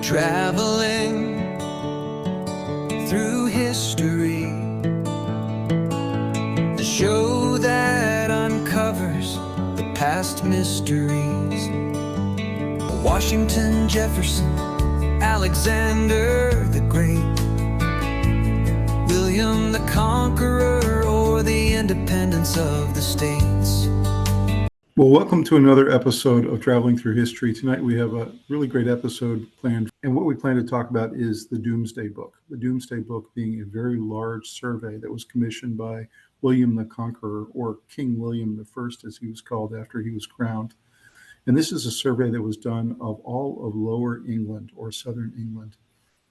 Traveling through history, the show that uncovers the past mysteries. Washington, Jefferson, Alexander the Great, William the Conqueror, or the independence of the states. Well, welcome to another episode of Traveling Through History. Tonight we have a really great episode planned, and what we plan to talk about is the Domesday Book. The Domesday Book being a very large survey that was commissioned by William the Conqueror, or King William I, as he was called after he was crowned. And this is a survey that was done of all of Lower England or Southern England.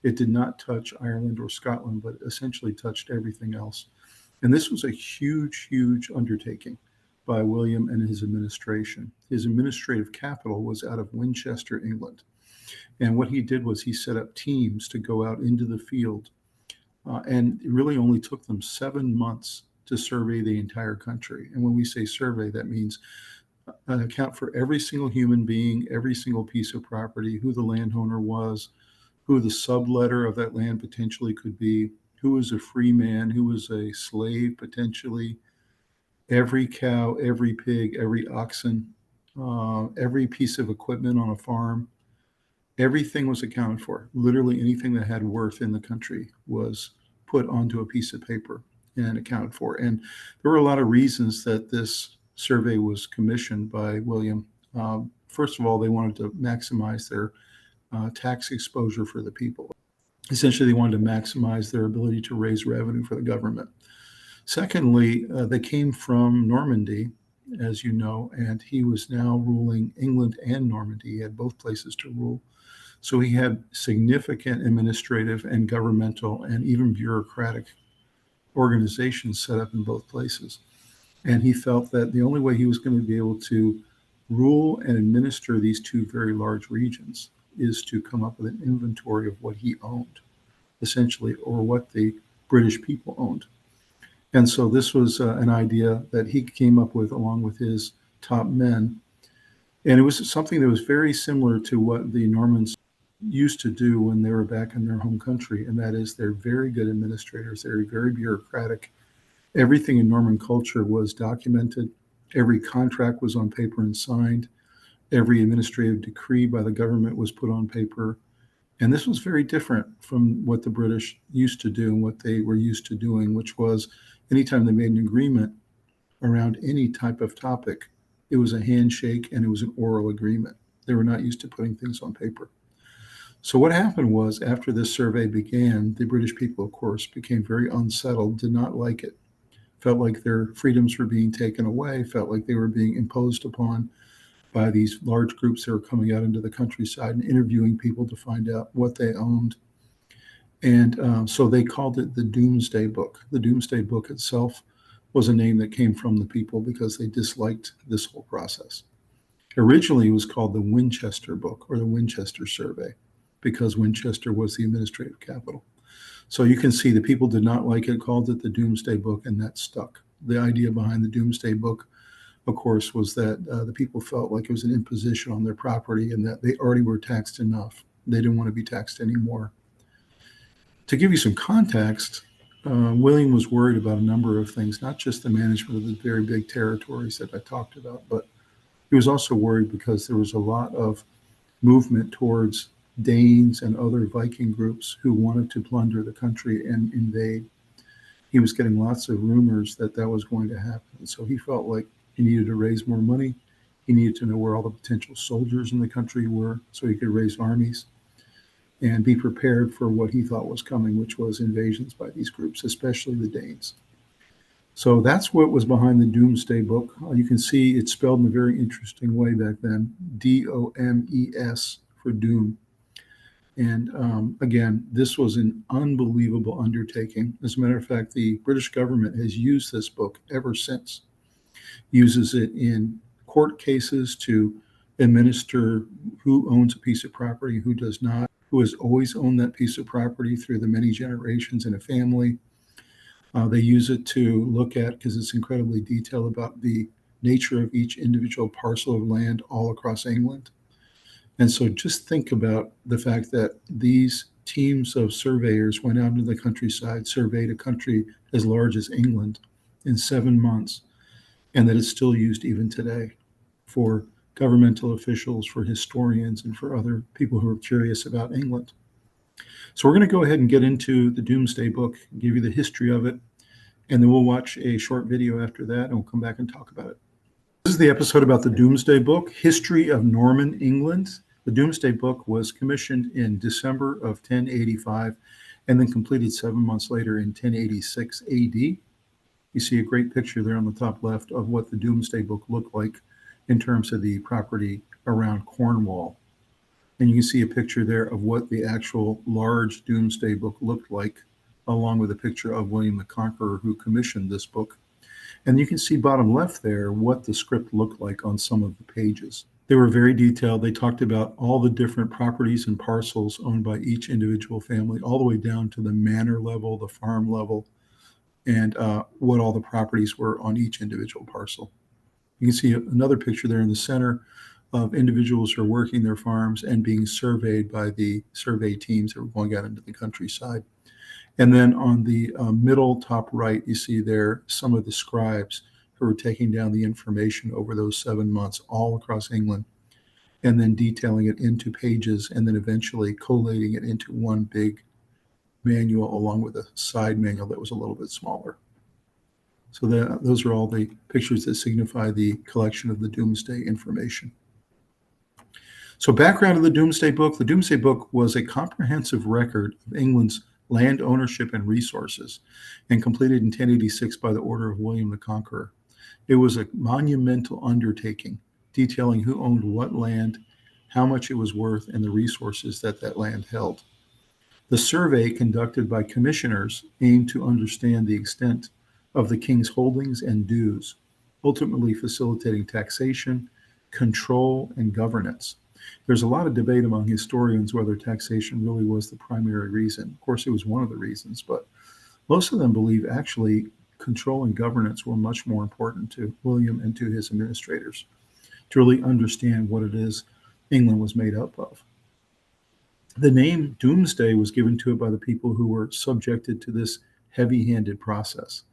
It did not touch Ireland or Scotland, but essentially touched everything else. And this was a huge, huge undertaking by William and his administration. His administrative capital was out of Winchester, England. And what he did was he set up teams to go out into the field. And it really only took them 7 months to survey the entire country. And when we say survey, that means an account for every single human being, every single piece of property, who the landowner was, who the subletter of that land potentially could be, who was a free man, who was a slave potentially, every cow, every pig, every oxen, every piece of equipment on a farm. Everything was accounted for. Literally anything that had worth in the country was put onto a piece of paper and accounted for. And there were a lot of reasons that this survey was commissioned by William. First of all, they wanted to maximize their tax exposure for the people. Essentially, they wanted to maximize their ability to raise revenue for the government. Secondly, they came from Normandy, as you know, and he was now ruling England and Normandy. He had both places to rule. So he had significant administrative and governmental and even bureaucratic organizations set up in both places. And he felt that the only way he was going to be able to rule and administer these two very large regions is to come up with an inventory of what he owned, essentially, or what the British people owned. And so this was an idea that he came up with along with his top men. And it was something that was very similar to what the Normans used to do when they were back in their home country. And that is, they're very good administrators. They're very bureaucratic. Everything in Norman culture was documented. Every contract was on paper and signed. Every administrative decree by the government was put on paper. And this was very different from what the British used to do and what they were used to doing, which was anytime they made an agreement around any type of topic, it was a handshake and it was an oral agreement. They were not used to putting things on paper. So what happened was, after this survey began, the British people, of course, became very unsettled, did not like it, felt like their freedoms were being taken away, felt like they were being imposed upon by these large groups that were coming out into the countryside and interviewing people to find out what they owned. And so they called it the Domesday Book. The Domesday Book itself was a name that came from the people because they disliked this whole process. Originally, it was called the Winchester Book, or the Winchester Survey, because Winchester was the administrative capital. So you can see the people did not like it, called it the Domesday Book, and that stuck. The idea behind the Domesday Book, of course, was that the people felt like it was an imposition on their property and that they already were taxed enough. They didn't want to be taxed anymore. To give you some context, William was worried about a number of things, not just the management of the very big territories that I talked about, but he was also worried because there was a lot of movement towards Danes and other Viking groups who wanted to plunder the country and invade. He was getting lots of rumors that that was going to happen. So he felt like he needed to raise more money. He needed to know where all the potential soldiers in the country were so he could raise armies and be prepared for what he thought was coming, which was invasions by these groups, especially the Danes. So that's what was behind the Domesday Book. You can see it's spelled in a very interesting way back then, D-O-M-E-S for doom. And again, this was an unbelievable undertaking. As a matter of fact, the British government has used this book ever since. Uses it in court cases to administer who owns a piece of property, who does not, who has always owned that piece of property through the many generations in a family. They use it to look at, because it's incredibly detailed, about the nature of each individual parcel of land all across England. And so just think about the fact that these teams of surveyors went out into the countryside, surveyed a country as large as England in 7 months, and that it's still used even today for governmental officials, for historians, and for other people who are curious about England. So we're going to go ahead and get into the Domesday Book, give you the history of it, and then we'll watch a short video after that, and we'll come back and talk about it. This is the episode about the Domesday Book, History of Norman England. The Domesday Book was commissioned in December of 1085 and then completed 7 months later in 1086 AD. You see a great picture there on the top left of what the Domesday Book looked like in terms of the property around Cornwall. And you can see a picture there of what the actual large Domesday Book looked like, along with a picture of William the Conqueror, who commissioned this book. And you can see bottom left there what the script looked like on some of the pages. They were very detailed. They talked about all the different properties and parcels owned by each individual family, all the way down to the manor level, the farm level, and what all the properties were on each individual parcel. You can see another picture there in the center of individuals who are working their farms and being surveyed by the survey teams that were going out into the countryside. And then on the middle top right, you see there some of the scribes who were taking down the information over those 7 months all across England, and then detailing it into pages, and then eventually collating it into one big manual along with a side manual that was a little bit smaller. So those are all the pictures that signify the collection of the Domesday information. So background of the Domesday Book. The Domesday Book was a comprehensive record of England's land ownership and resources, and completed in 1086 by the order of William the Conqueror. It was a monumental undertaking, detailing who owned what land, how much it was worth, and the resources that that land held. The survey, conducted by commissioners, aimed to understand the extent of the king's holdings and dues, ultimately facilitating taxation, control, and governance. There's a lot of debate among historians whether taxation really was the primary reason. Of course, it was one of the reasons, but most of them believe actually control and governance were much more important to William and to his administrators to really understand what it is England was made up of. The name Domesday was given to it by the people who were subjected to this heavy-handed process,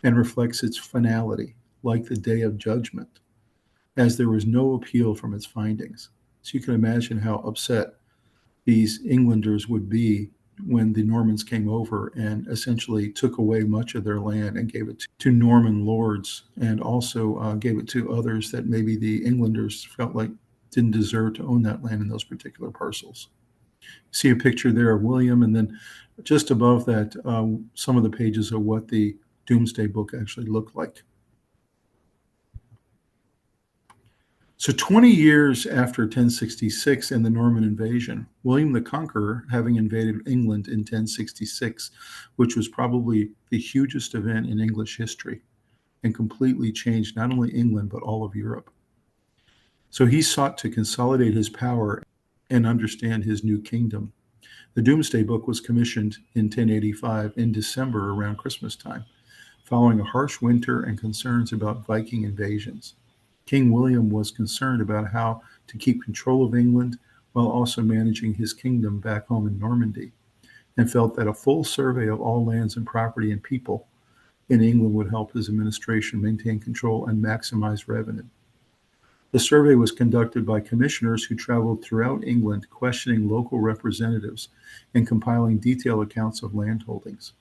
and reflects its finality, like the Day of Judgment, as there was no appeal from its findings. So you can imagine how upset these Englanders would be when the Normans came over and essentially took away much of their land and gave it to Norman lords, and also gave it to others that maybe the Englanders felt like didn't deserve to own that land in those particular parcels. See a picture there of William, and then just above that, some of the pages of what the Domesday Book actually looked like. So 20 years after 1066 and the Norman invasion, William the Conqueror, having invaded England in 1066, which was probably the hugest event in English history and completely changed not only England, but all of Europe. So he sought to consolidate his power and understand his new kingdom. The Domesday Book was commissioned in 1085 in December around Christmas time, following a harsh winter and concerns about Viking invasions. King William was concerned about how to keep control of England while also managing his kingdom back home in Normandy, and felt that a full survey of all lands and property and people in England would help his administration maintain control and maximize revenue. The survey was conducted by commissioners who traveled throughout England, questioning local representatives and compiling detailed accounts of land holdings.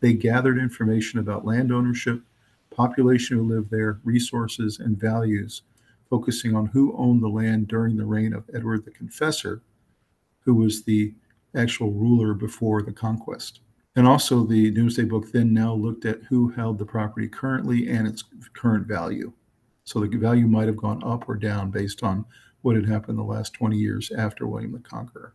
They gathered information about land ownership, population who lived there, resources, and values, focusing on who owned the land during the reign of Edward the Confessor, who was the actual ruler before the Conquest. And also the Domesday Book then now looked at who held the property currently and its current value. So the value might have gone up or down based on what had happened the last 20 years after William the Conqueror.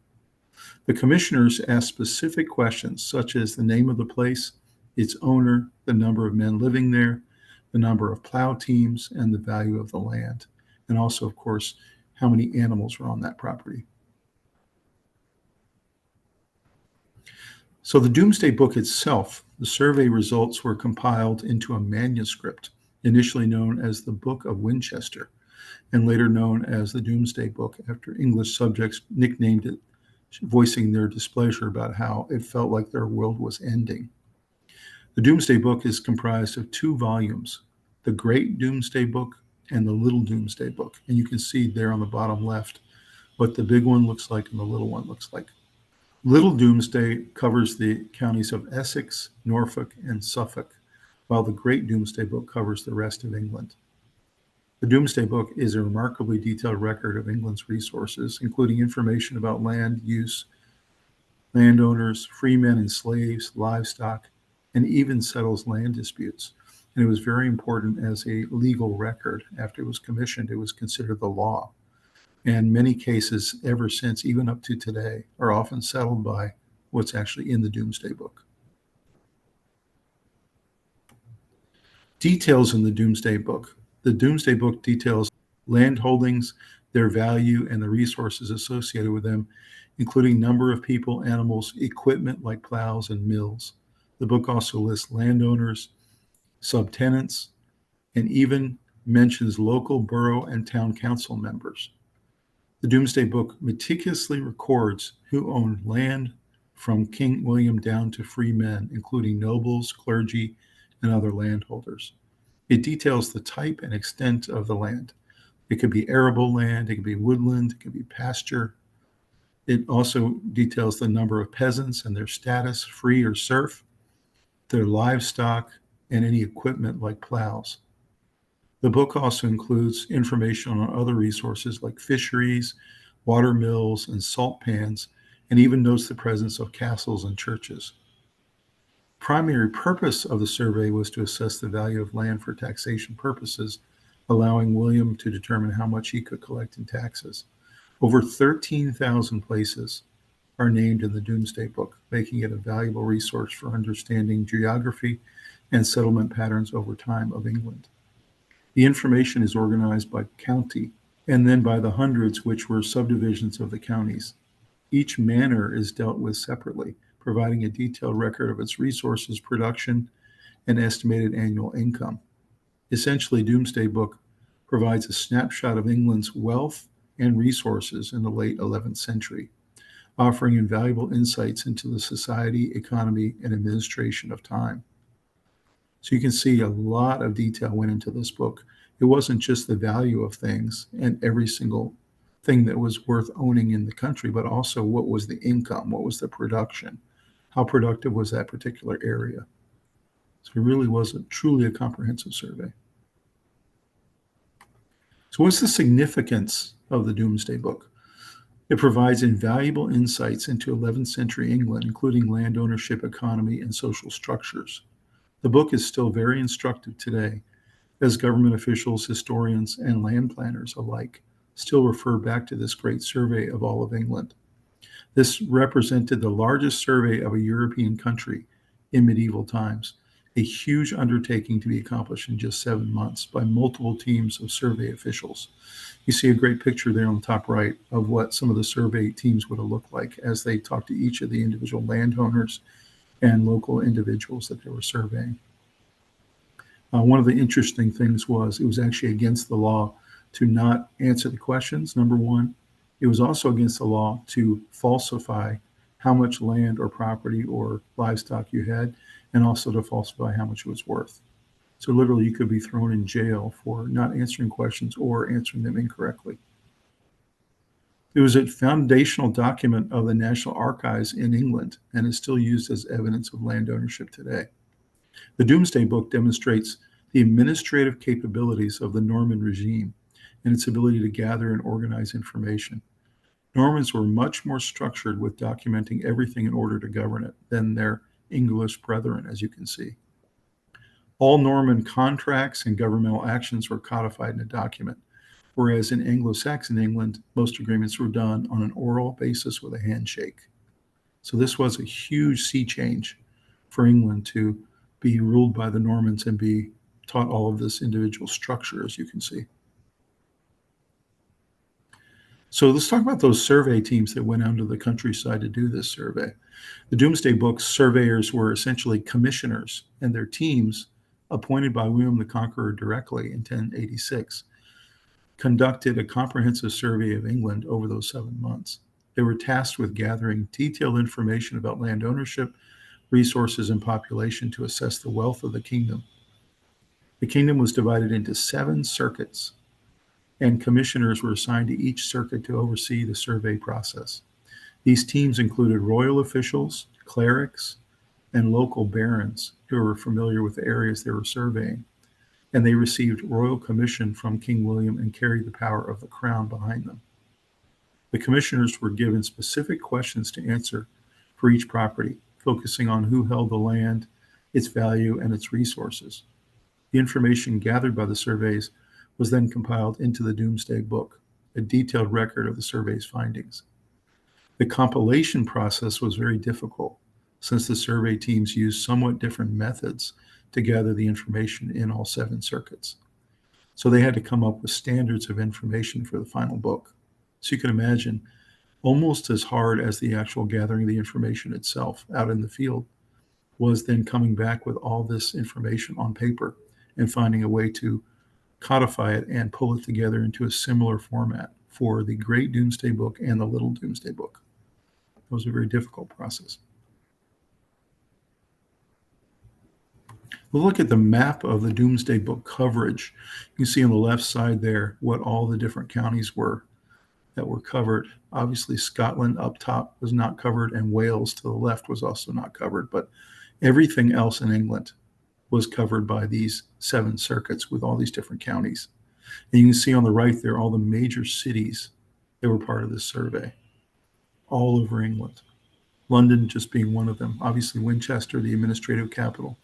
The commissioners asked specific questions such as the name of the place, its owner, the number of men living there, the number of plow teams, and the value of the land. And also, of course, how many animals were on that property. So the Domesday Book itself, the survey results were compiled into a manuscript, initially known as the Book of Winchester. and later known as the Domesday Book after English subjects nicknamed it, voicing their displeasure about how it felt like their world was ending. The Domesday Book is comprised of 2 volumes, the Great Domesday Book and the Little Domesday Book. And you can see there on the bottom left what the big one looks like and the little one looks like. Little Domesday covers the counties of Essex, Norfolk, and Suffolk, while the Great Domesday Book covers the rest of England. The Domesday Book is a remarkably detailed record of England's resources, including information about land use, landowners, freemen and slaves, livestock, and even settles land disputes. And it was very important as a legal record. After it was commissioned, it was considered the law. And many cases ever since, even up to today, are often settled by what's actually in the Domesday Book. Details in the Domesday Book. The Domesday Book details land holdings, their value, and the resources associated with them, including number of people, animals, equipment like plows and mills. The book also lists landowners, subtenants, and even mentions local borough and town council members. The Domesday Book meticulously records who owned land from King William down to free men, including nobles, clergy, and other landholders. It details the type and extent of the land. It could be arable land, it could be woodland, it could be pasture. It also details the number of peasants and their status, free or serf, their livestock, and any equipment like plows. The book also includes information on other resources like fisheries, water mills, and salt pans, and even notes the presence of castles and churches. Primary purpose of the survey was to assess the value of land for taxation purposes, allowing William to determine how much he could collect in taxes. Over 13,000 places are named in the Domesday Book, making it a valuable resource for understanding geography and settlement patterns over time of England. The information is organized by county and then by the hundreds, which were subdivisions of the counties. Each manor is dealt with separately, providing a detailed record of its resources, production, and estimated annual income. Essentially, Domesday Book provides a snapshot of England's wealth and resources in the late 11th century, offering invaluable insights into the society, economy, and administration of time. So you can see a lot of detail went into this book. It wasn't just the value of things and every single thing that was worth owning in the country, but also what was the income, what was the production, how productive was that particular area. So it really was truly a comprehensive survey. So what's the significance of the Domesday Book? It provides invaluable insights into 11th century England, including land ownership, economy, and social structures. The book is still very instructive today, as government officials, historians, and land planners alike still refer back to this great survey of all of England. This represented the largest survey of a European country in medieval times, a huge undertaking to be accomplished in just 7 months by multiple teams of survey officials. You see a great picture there on the top right of what some of the survey teams would have looked like as they talked to each of the individual landowners and local individuals that they were surveying. One of the interesting things was it was actually against the law to not answer the questions, number one. It was also against the law to falsify how much land or property or livestock you had, and also to falsify how much it was worth. So literally you could be thrown in jail for not answering questions or answering them incorrectly. It was a foundational document of the National Archives in England and is still used as evidence of land ownership today. The Domesday Book demonstrates the administrative capabilities of the Norman regime and its ability to gather and organize information. Normans were much more structured with documenting everything in order to govern it than their English brethren, as you can see. All Norman contracts and governmental actions were codified in a document, whereas in Anglo-Saxon England, most agreements were done on an oral basis with a handshake. So this was a huge sea change for England to be ruled by the Normans and be taught all of this individual structure, as you can see. So let's talk about those survey teams that went out into the countryside to do this survey. The Domesday Book's surveyors were essentially commissioners, and their teams, appointed by William the Conqueror directly in 1086, conducted a comprehensive survey of England over those 7 months. They were tasked with gathering detailed information about land ownership, resources, and population to assess the wealth of the kingdom. The kingdom was divided into 7 circuits, and commissioners were assigned to each circuit to oversee the survey process. These teams included royal officials, clerics, and local barons who were familiar with the areas they were surveying, and they received royal commission from King William and carried the power of the crown behind them. The commissioners were given specific questions to answer for each property, focusing on who held the land, its value, and its resources. The information gathered by the surveys was then compiled into the Domesday Book, a detailed record of the survey's findings. The compilation process was very difficult, since the survey teams used somewhat different methods to gather the information in all 7 circuits. So they had to come up with standards of information for the final book. So you can imagine, almost as hard as the actual gathering of the information itself out in the field was then coming back with all this information on paper and finding a way to codify it and pull it together into a similar format for the Great Domesday Book and the Little Domesday Book. It was a very difficult process. We'll look at the map of the Domesday Book coverage. You can see on the left side there what all the different counties were that were covered. Obviously, Scotland up top was not covered, and Wales to the left was also not covered, but everything else in England was covered by these 7 circuits with all these different counties. And you can see on the right there all the major cities that were part of this survey, all over England. London just being one of them. Obviously, Winchester, the administrative capital,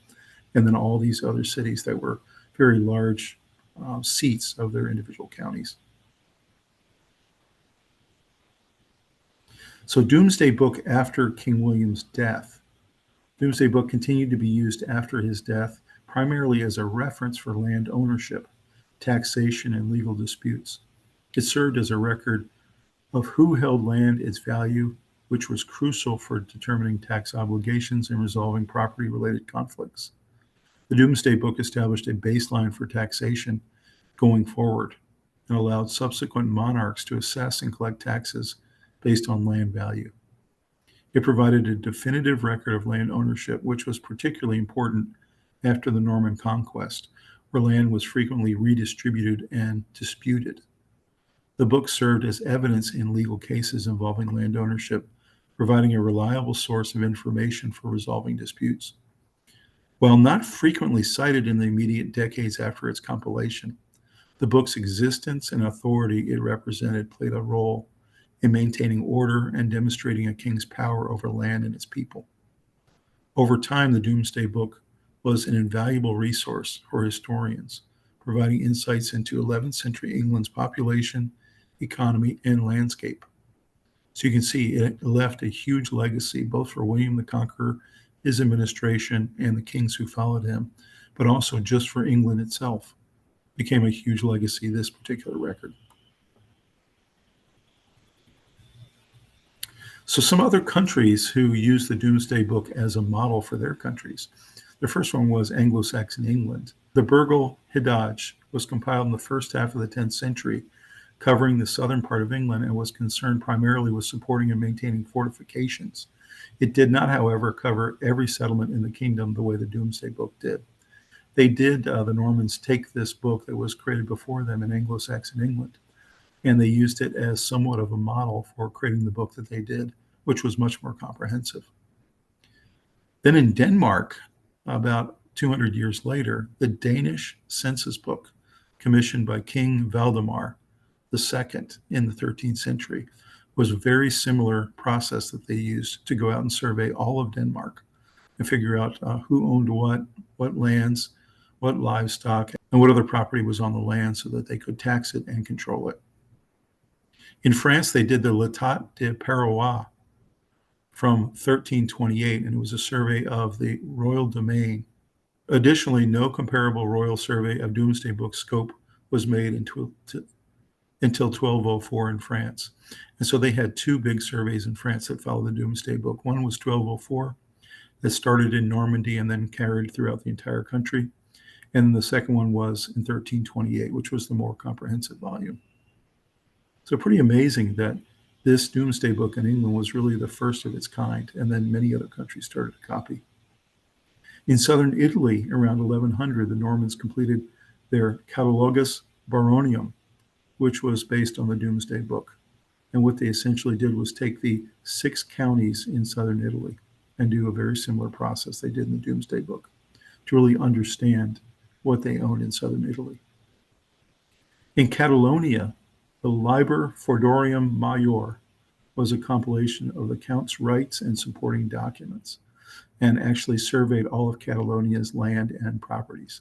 and then all these other cities that were very large seats of their individual counties. So Domesday Book after King William's death. Domesday Book continued to be used after his death, primarily as a reference for land ownership, taxation, and legal disputes. It served as a record of who held land, its value, which was crucial for determining tax obligations and resolving property-related conflicts. The Domesday Book established a baseline for taxation going forward and allowed subsequent monarchs to assess and collect taxes based on land value. It provided a definitive record of land ownership, which was particularly important after the Norman Conquest, where land was frequently redistributed and disputed. The book served as evidence in legal cases involving land ownership, providing a reliable source of information for resolving disputes. While not frequently cited in the immediate decades after its compilation, the book's existence and authority it represented played a role in maintaining order and demonstrating a king's power over land and its people. Over time, the Domesday Book was an invaluable resource for historians, providing insights into 11th century England's population, economy, and landscape. So you can see it left a huge legacy, both for William the Conqueror, his administration, and the kings who followed him, but also just for England itself. It became a huge legacy, this particular record. So some other countries who used the Domesday Book as a model for their countries. The first one was Anglo-Saxon England. The Burgle Hidaj was compiled in the first half of the 10th century, covering the southern part of England, and was concerned primarily with supporting and maintaining fortifications. It did not, however, cover every settlement in the kingdom the way the Domesday Book did. The Normans, take this book that was created before them in Anglo-Saxon England, and they used it as somewhat of a model for creating the book that they did, which was much more comprehensive. Then in Denmark, about 200 years later, the Danish census book, commissioned by King Valdemar II in the 13th century, was a very similar process that they used to go out and survey all of Denmark and figure out who owned what lands, what livestock, and what other property was on the land so that they could tax it and control it. In France, they did the L'état de Parois from 1328, and it was a survey of the royal domain. Additionally, no comparable royal survey of Domesday Book scope was made until 1204 in France. And so they had 2 big surveys in France that followed the Domesday Book. One was 1204 that started in Normandy and then carried throughout the entire country. And the second one was in 1328, which was the more comprehensive volume. So pretty amazing that this Domesday Book in England was really the first of its kind, and then many other countries started to copy. In southern Italy, around 1100, the Normans completed their Catalogus Baronium, which was based on the Domesday Book. And what they essentially did was take the 6 counties in southern Italy and do a very similar process they did in the Domesday Book to really understand what they owned in southern Italy. In Catalonia, the Liber Fordorium Major was a compilation of the count's rights and supporting documents, and actually surveyed all of Catalonia's land and properties.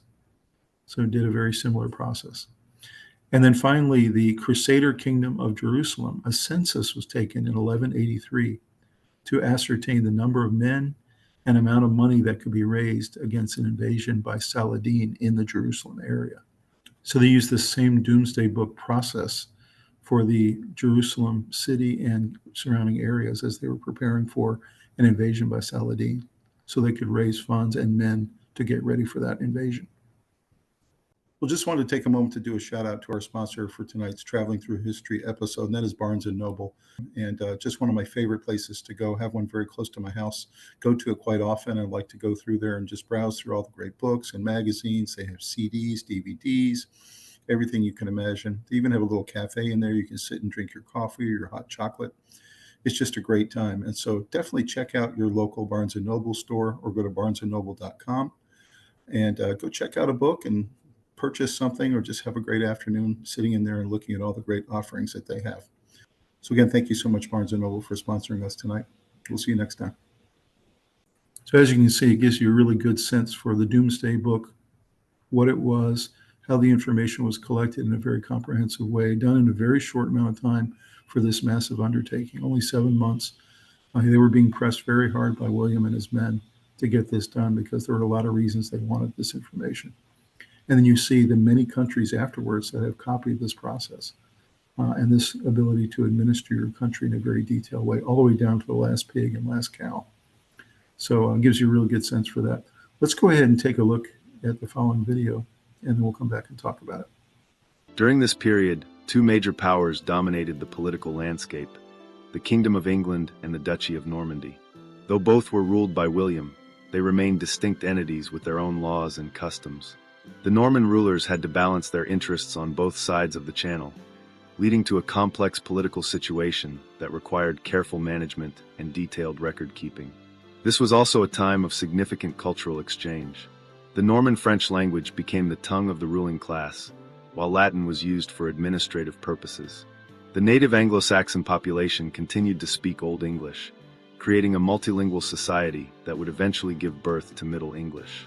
So it did a very similar process. And then finally, the Crusader Kingdom of Jerusalem, a census was taken in 1183 to ascertain the number of men and amount of money that could be raised against an invasion by Saladin in the Jerusalem area. So they used the same Domesday Book process for the Jerusalem city and surrounding areas as they were preparing for an invasion by Saladin, so they could raise funds and men to get ready for that invasion. Well, just wanted to take a moment to do a shout out to our sponsor for tonight's Traveling Through History episode, and that is Barnes & Noble. And just one of my favorite places to go. Have one very close to my house. Go to it quite often. I like to go through there and just browse through all the great books and magazines. They have CDs, DVDs, everything you can imagine. They even have a little cafe in there. You can sit and drink your coffee or your hot chocolate. It's just a great time. And so definitely check out your local Barnes & Noble store, or go to barnesandnoble.com and go check out a book and purchase something, or just have a great afternoon sitting in there and looking at all the great offerings that they have. So again, thank you so much, Barnes & Noble, for sponsoring us tonight. We'll see you next time. So as you can see, it gives you a really good sense for the Domesday Book, what it was, how the information was collected in a very comprehensive way, done in a very short amount of time for this massive undertaking, only 7 months. They were being pressed very hard by William and his men to get this done because there were a lot of reasons they wanted this information. And then you see the many countries afterwards that have copied this process and this ability to administer your country in a very detailed way, all the way down to the last pig and last cow. So it gives you a really good sense for that. Let's go ahead and take a look at the following video, and then we'll come back and talk about it. During this period, 2 major powers dominated the political landscape, the Kingdom of England and the Duchy of Normandy. Though both were ruled by William, they remained distinct entities with their own laws and customs. The Norman rulers had to balance their interests on both sides of the Channel, leading to a complex political situation that required careful management and detailed record-keeping. This was also a time of significant cultural exchange. The Norman French language became the tongue of the ruling class, while Latin was used for administrative purposes. The native Anglo-Saxon population continued to speak Old English, creating a multilingual society that would eventually give birth to Middle English.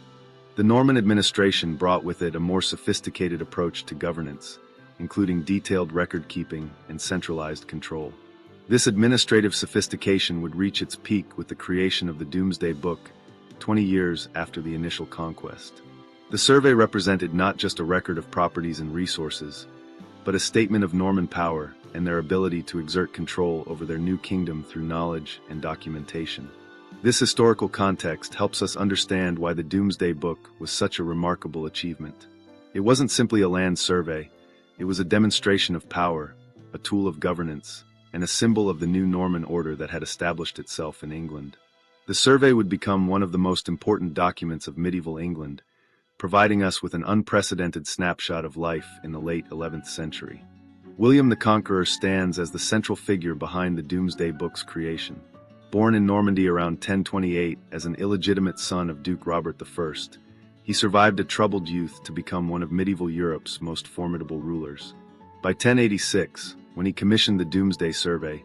The Norman administration brought with it a more sophisticated approach to governance, including detailed record-keeping and centralized control. This administrative sophistication would reach its peak with the creation of the Domesday Book, 20 years after the initial conquest. The survey represented not just a record of properties and resources, but a statement of Norman power and their ability to exert control over their new kingdom through knowledge and documentation. This historical context helps us understand why the Domesday Book was such a remarkable achievement. It wasn't simply a land survey, it was a demonstration of power, a tool of governance, and a symbol of the new Norman order that had established itself in England. The survey would become one of the most important documents of medieval England, providing us with an unprecedented snapshot of life in the late 11th century. William the Conqueror stands as the central figure behind the Domesday Book's creation. Born in Normandy around 1028 as an illegitimate son of Duke Robert I, he survived a troubled youth to become one of medieval Europe's most formidable rulers. By 1086, when he commissioned the Domesday Survey,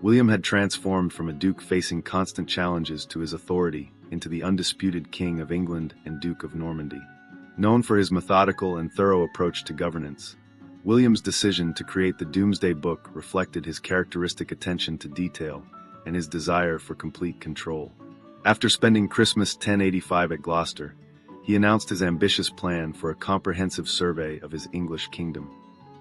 William had transformed from a duke facing constant challenges to his authority into the undisputed King of England and Duke of Normandy. Known for his methodical and thorough approach to governance, William's decision to create the Domesday Book reflected his characteristic attention to detail and his desire for complete control. After spending Christmas 1085 at Gloucester, he announced his ambitious plan for a comprehensive survey of his English kingdom.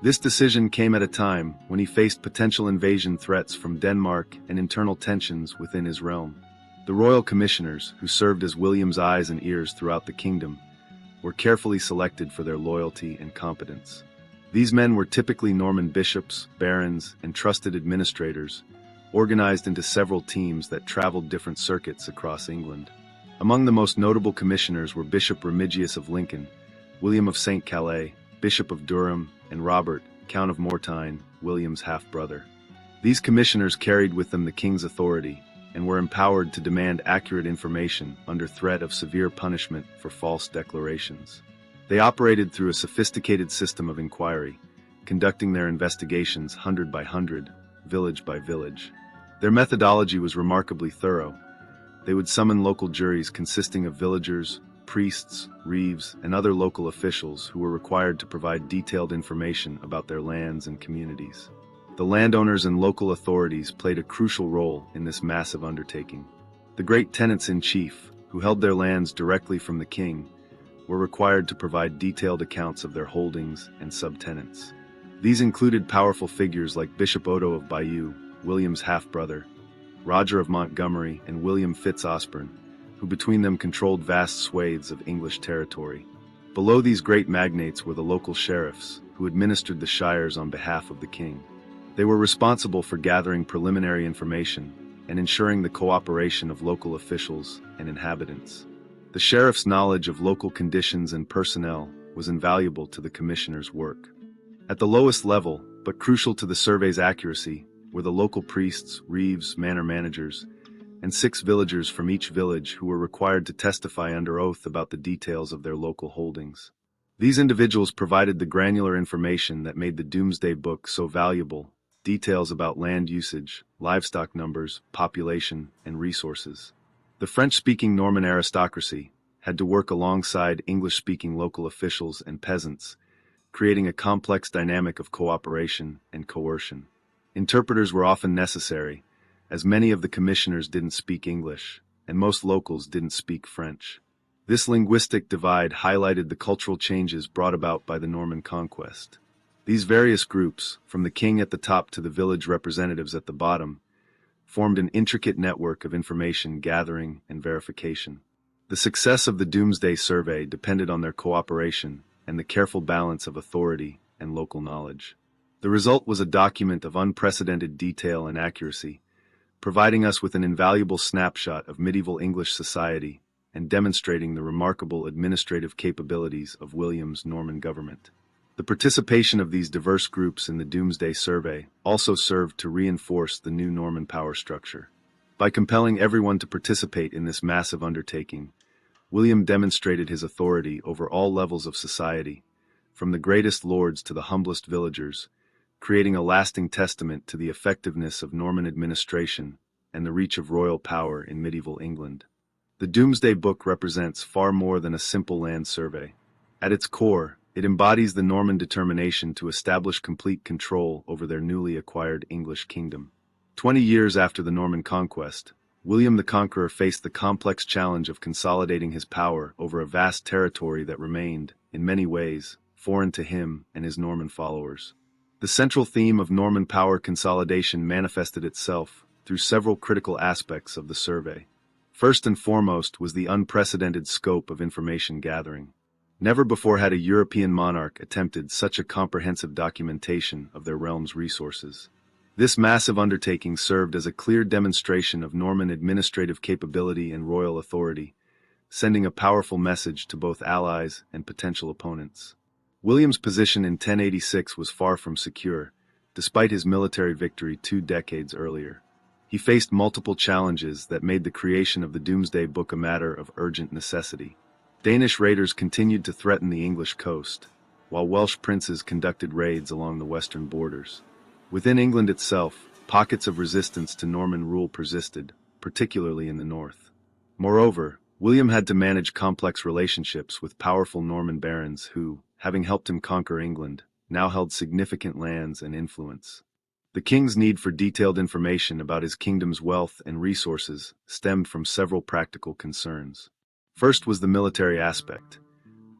This decision came at a time when he faced potential invasion threats from Denmark and internal tensions within his realm. The royal commissioners, who served as William's eyes and ears throughout the kingdom, were carefully selected for their loyalty and competence. These men were typically Norman bishops, barons, and trusted administrators, organized into several teams that traveled different circuits across England. Among the most notable commissioners were Bishop Remigius of Lincoln, William of St. Calais, Bishop of Durham, and Robert, Count of Mortain, William's half-brother. These commissioners carried with them the king's authority and were empowered to demand accurate information under threat of severe punishment for false declarations. They operated through a sophisticated system of inquiry, conducting their investigations hundred by hundred, village by village. Their methodology was remarkably thorough. They would summon local juries consisting of villagers, priests, reeves, and other local officials who were required to provide detailed information about their lands and communities. The landowners and local authorities played a crucial role in this massive undertaking. The great tenants-in-chief, who held their lands directly from the king, were required to provide detailed accounts of their holdings and subtenants. These included powerful figures like Bishop Odo of Bayeux, William's half-brother, Roger of Montgomery, and William Fitz-Osborne, who between them controlled vast swathes of English territory. Below these great magnates were the local sheriffs, who administered the shires on behalf of the king. They were responsible for gathering preliminary information and ensuring the cooperation of local officials and inhabitants. The sheriff's knowledge of local conditions and personnel was invaluable to the commissioner's work. At the lowest level, but crucial to the survey's accuracy, were the local priests, reeves, manor managers, and 6 villagers from each village who were required to testify under oath about the details of their local holdings. These individuals provided the granular information that made the Domesday Book so valuable: details about land usage, livestock numbers, population, and resources. The French-speaking Norman aristocracy had to work alongside English-speaking local officials and peasants, creating a complex dynamic of cooperation and coercion. Interpreters were often necessary, as many of the commissioners didn't speak English, and most locals didn't speak French. This linguistic divide highlighted the cultural changes brought about by the Norman conquest. These various groups, from the king at the top to the village representatives at the bottom, formed an intricate network of information gathering and verification. The success of the Domesday Survey depended on their cooperation and the careful balance of authority and local knowledge. The result was a document of unprecedented detail and accuracy, providing us with an invaluable snapshot of medieval English society and demonstrating the remarkable administrative capabilities of William's Norman government. The participation of these diverse groups in the Domesday Survey also served to reinforce the new Norman power structure. By compelling everyone to participate in this massive undertaking, William demonstrated his authority over all levels of society, from the greatest lords to the humblest villagers, creating a lasting testament to the effectiveness of Norman administration and the reach of royal power in medieval England. The Domesday Book represents far more than a simple land survey. At its core, it embodies the Norman determination to establish complete control over their newly acquired English kingdom. 20 years after the Norman conquest, William the Conqueror faced the complex challenge of consolidating his power over a vast territory that remained, in many ways, foreign to him and his Norman followers. The central theme of Norman power consolidation manifested itself through several critical aspects of the survey. First and foremost was the unprecedented scope of information gathering. Never before had a European monarch attempted such a comprehensive documentation of their realm's resources. This massive undertaking served as a clear demonstration of Norman administrative capability and royal authority, sending a powerful message to both allies and potential opponents. William's position in 1086 was far from secure, despite his military victory 2 decades earlier. He faced multiple challenges that made the creation of the Domesday Book a matter of urgent necessity. Danish raiders continued to threaten the English coast, while Welsh princes conducted raids along the western borders. Within England itself, pockets of resistance to Norman rule persisted, particularly in the north. Moreover, William had to manage complex relationships with powerful Norman barons who, having helped him conquer England, now held significant lands and influence. The king's need for detailed information about his kingdom's wealth and resources stemmed from several practical concerns. First was the military aspect.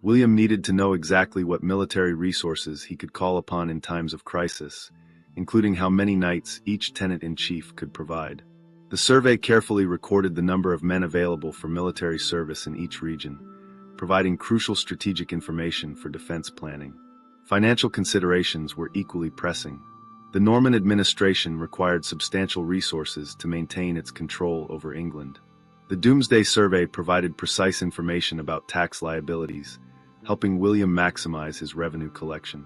William needed to know exactly what military resources he could call upon in times of crisis, including how many knights each tenant-in-chief could provide. The survey carefully recorded the number of men available for military service in each region, providing crucial strategic information for defense planning. Financial considerations were equally pressing. The Norman administration required substantial resources to maintain its control over England. The Domesday Survey provided precise information about tax liabilities, helping William maximize his revenue collection.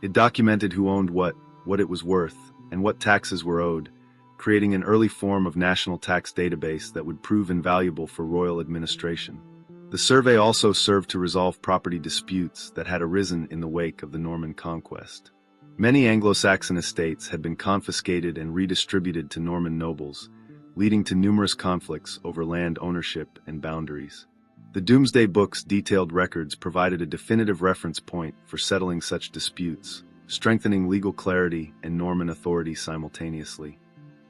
It documented who owned what it was worth, and what taxes were owed, creating an early form of national tax database that would prove invaluable for royal administration. The survey also served to resolve property disputes that had arisen in the wake of the Norman conquest. Many Anglo-Saxon estates had been confiscated and redistributed to Norman nobles, leading to numerous conflicts over land ownership and boundaries. The Domesday Book's detailed records provided a definitive reference point for settling such disputes, strengthening legal clarity and Norman authority simultaneously.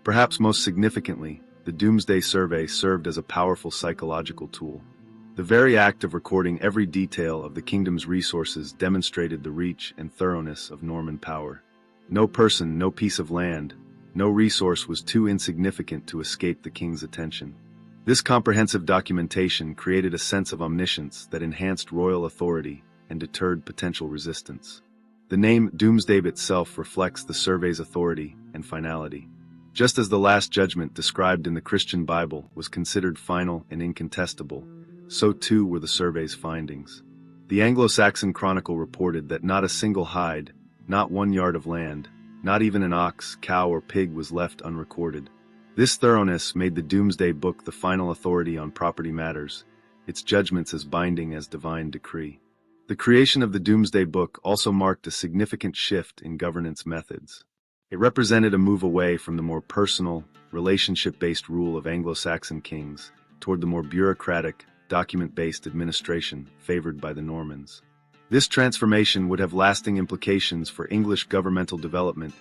Perhaps most significantly, the Domesday Survey served as a powerful psychological tool. The very act of recording every detail of the kingdom's resources demonstrated the reach and thoroughness of Norman power. No person, no piece of land, no resource was too insignificant to escape the king's attention. This comprehensive documentation created a sense of omniscience that enhanced royal authority and deterred potential resistance. The name Domesday itself reflects the survey's authority and finality. Just as the Last Judgment described in the Christian Bible was considered final and incontestable, so too were the survey's findings. The Anglo-Saxon Chronicle reported that not a single hide, not 1 yard of land, not even an ox, cow, or pig was left unrecorded. This thoroughness made the Domesday Book the final authority on property matters, its judgments as binding as divine decree. The creation of the Domesday Book also marked a significant shift in governance methods. It represented a move away from the more personal, relationship-based rule of Anglo-Saxon kings toward the more bureaucratic, document-based administration favored by the Normans. This transformation would have lasting implications for English governmental development,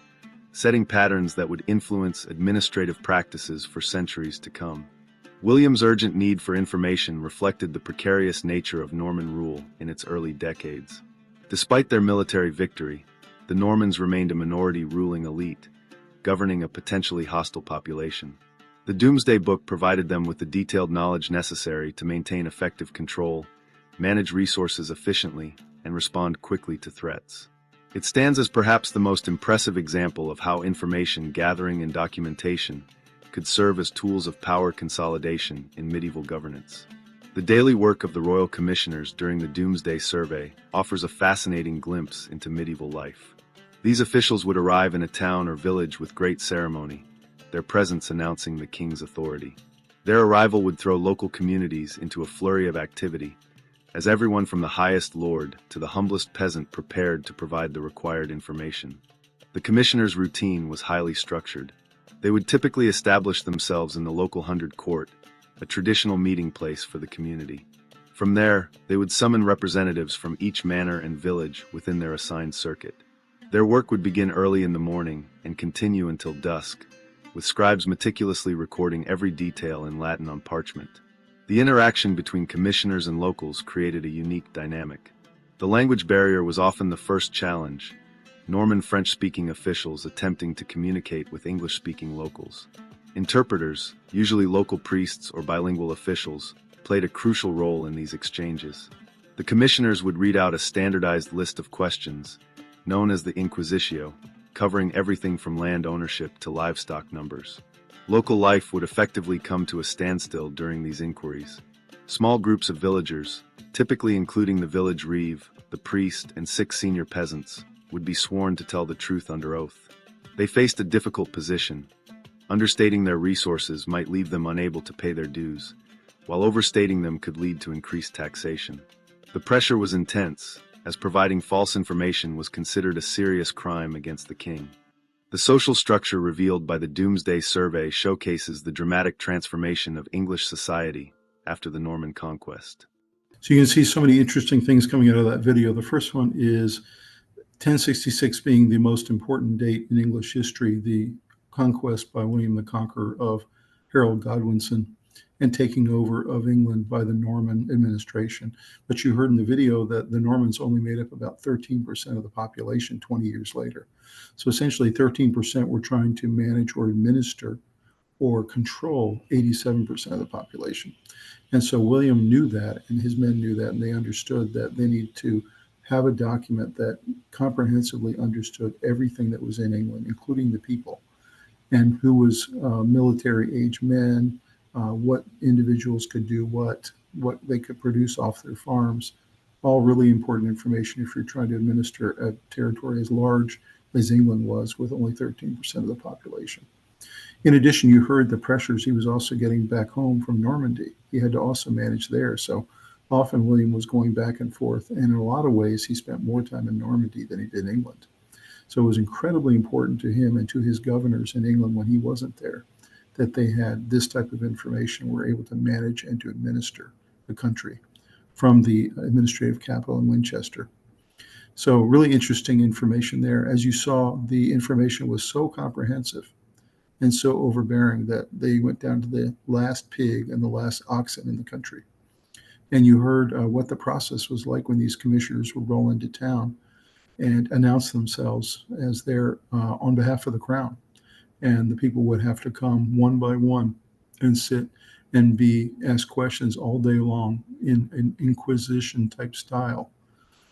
setting patterns that would influence administrative practices for centuries to come. William's urgent need for information reflected the precarious nature of Norman rule in its early decades. Despite their military victory, the Normans remained a minority ruling elite, governing a potentially hostile population. The Domesday Book provided them with the detailed knowledge necessary to maintain effective control, manage resources efficiently, and respond quickly to threats. It stands as perhaps the most impressive example of how information gathering and documentation could serve as tools of power consolidation in medieval governance. The daily work of the royal commissioners during the Domesday Survey offers a fascinating glimpse into medieval life. These officials would arrive in a town or village with great ceremony, their presence announcing the king's authority. Their arrival would throw local communities into a flurry of activity, as everyone from the highest lord to the humblest peasant prepared to provide the required information. The commissioners' routine was highly structured. They would typically establish themselves in the local 100 court, a traditional meeting place for the community. From there, they would summon representatives from each manor and village within their assigned circuit. Their work would begin early in the morning and continue until dusk, with scribes meticulously recording every detail in Latin on parchment. The interaction between commissioners and locals created a unique dynamic. The language barrier was often the first challenge, Norman French-speaking officials attempting to communicate with English-speaking locals. Interpreters, usually local priests or bilingual officials, played a crucial role in these exchanges. The commissioners would read out a standardized list of questions, known as the Inquisitio, covering everything from land ownership to livestock numbers. Local life would effectively come to a standstill during these inquiries. Small groups of villagers, typically including the village reeve, the priest, and 6 senior peasants, would be sworn to tell the truth under oath. They faced a difficult position. Understating their resources might leave them unable to pay their dues, while overstating them could lead to increased taxation. The pressure was intense, as providing false information was considered a serious crime against the king. The social structure revealed by the Domesday Survey showcases the dramatic transformation of English society after the Norman conquest. So you can see so many interesting things coming out of that video. The first one is 1066 being the most important date in English history, the conquest by William the Conqueror of Harold Godwinson and taking over of England by the Norman administration. But you heard in the video that the Normans only made up about 13% of the population 20 years later. So essentially 13% were trying to manage or administer or control 87% of the population. And so William knew that, and his men knew that, and they understood that they needed to have a document that comprehensively understood everything that was in England, including the people, and who was military-age men, what individuals could do what they could produce off their farms. All really important information if you're trying to administer a territory as large as England was, with only 13% of the population. In addition, you heard the pressures he was also getting back home from Normandy. He had to also manage there. So often William was going back and forth, and in a lot of ways he spent more time in Normandy than he did in England. So it was incredibly important to him and to his governors in England when he wasn't there that they had this type of information, were able to manage and to administer the country from the administrative capital in Winchester. So really interesting information there. As you saw, the information was so comprehensive and so overbearing that they went down to the last pig and the last oxen in the country. And you heard what the process was like when these commissioners would roll into town and announce themselves as there on behalf of the crown. And the people would have to come one by one and sit and be asked questions all day long in an inquisition type style,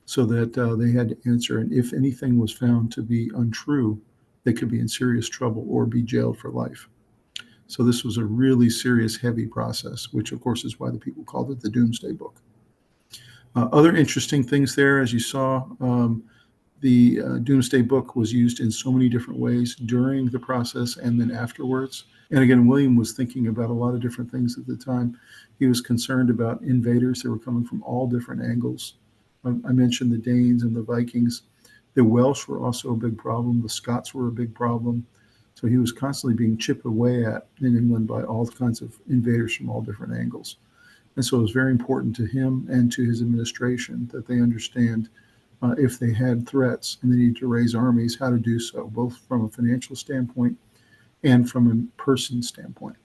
so that they had to answer. And if anything was found to be untrue, they could be in serious trouble or be jailed for life. So this was a really serious, heavy process, which of course is why the people called it the Domesday Book. Other interesting things there, as you saw, the Domesday Book was used in so many different ways during the process and then afterwards. And again, William was thinking about a lot of different things at the time. He was concerned about invaders that were coming from all different angles. I mentioned the Danes and the Vikings. The Welsh were also a big problem. The Scots were a big problem. So he was constantly being chipped away at in England by all kinds of invaders from all different angles. And so it was very important to him and to his administration that they understand if they had threats and they need to raise armies, how to do so, both from a financial standpoint and from a person standpoint.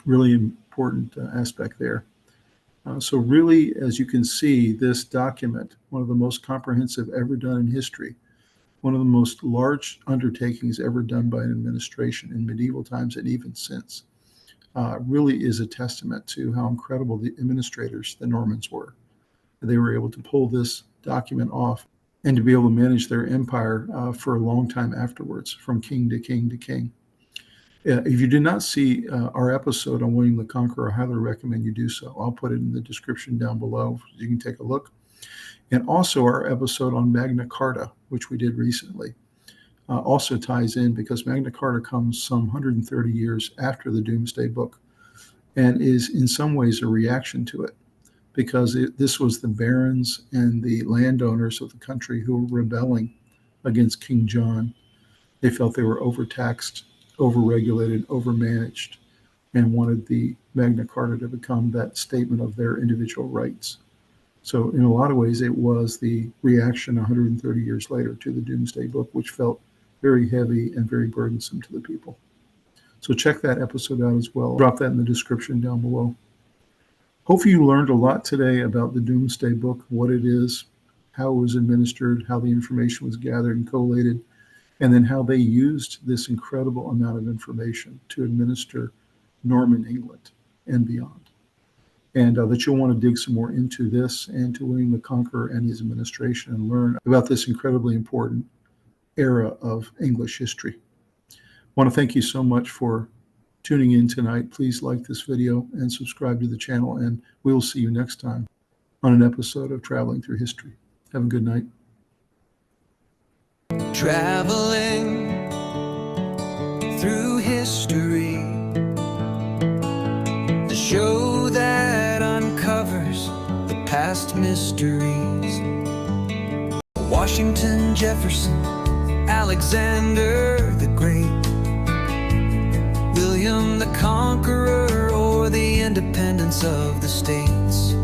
Really important aspect there. So really, as you can see, this document, one of the most comprehensive ever done in history, one of the most large undertakings ever done by an administration in medieval times and even since, really is a testament to how incredible the administrators, the Normans, were. They were able to pull this document off and to be able to manage their empire for a long time afterwards, from king to king to king. If you did not see our episode on William the Conqueror, I highly recommend you do so. I'll put it in the description down below so you can take a look. And also our episode on Magna Carta, which we did recently, also ties in, because Magna Carta comes some 130 years after the Domesday Book and is in some ways a reaction to it, because this was the barons and the landowners of the country who were rebelling against King John. They felt they were overtaxed, overregulated, overmanaged, and wanted the Magna Carta to become that statement of their individual rights. So in a lot of ways, it was the reaction 130 years later to the Domesday Book, which felt very heavy and very burdensome to the people. So check that episode out as well. I'll drop that in the description down below. Hopefully you learned a lot today about the Domesday Book, what it is, how it was administered, how the information was gathered and collated, and then how they used this incredible amount of information to administer Norman England and beyond. And that you'll want to dig some more into this and to William the Conqueror and his administration and learn about this incredibly important era of English history. I want to thank you so much for tuning in tonight. Please like this video and subscribe to the channel, and we will see you next time on an episode of Traveling Through History. Have a good night. Traveling through history, the show that uncovers the past mysteries. Washington, Jefferson, Alexander the Great, William the Conqueror, or the independence of the states.